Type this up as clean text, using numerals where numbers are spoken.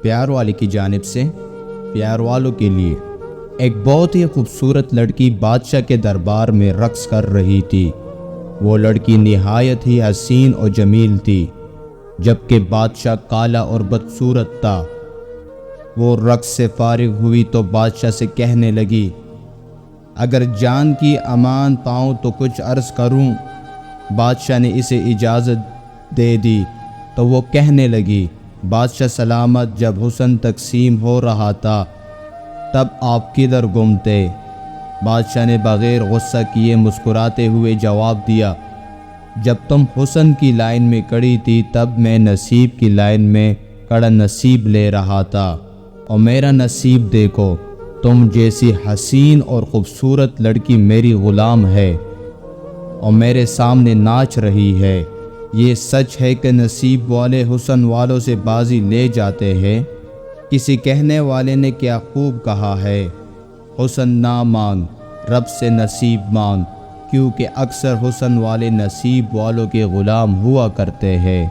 پیار والے کی جانب سے پیار والوں کے لیے ایک بہت ہی خوبصورت لڑکی بادشاہ کے دربار میں رقص کر رہی تھی۔ وہ لڑکی نہایت ہی حسین اور جمیل تھی، جبکہ بادشاہ کالا اور بدصورت تھا۔ وہ رقص سے فارغ ہوئی تو بادشاہ سے کہنے لگی، اگر جان کی امان پاؤں تو کچھ عرض کروں۔ بادشاہ نے اسے اجازت دے دی تو وہ کہنے لگی، بادشاہ سلامت، جب حسن تقسیم ہو رہا تھا تب آپ کدھر گم تھے؟ بادشاہ نے بغیر غصہ کیے مسکراتے ہوئے جواب دیا، جب تم حسن کی لائن میں کڑی تھی تب میں نصیب کی لائن میں کڑا نصیب لے رہا تھا، اور میرا نصیب دیکھو، تم جیسی حسین اور خوبصورت لڑکی میری غلام ہے اور میرے سامنے ناچ رہی ہے۔ یہ سچ ہے کہ نصیب والے حسن والوں سے بازی لے جاتے ہیں۔ کسی کہنے والے نے کیا خوب کہا ہے، حسن نہ مانگ رب سے نصیب مانگ، کیونکہ اکثر حسن والے نصیب والوں کے غلام ہوا کرتے ہیں۔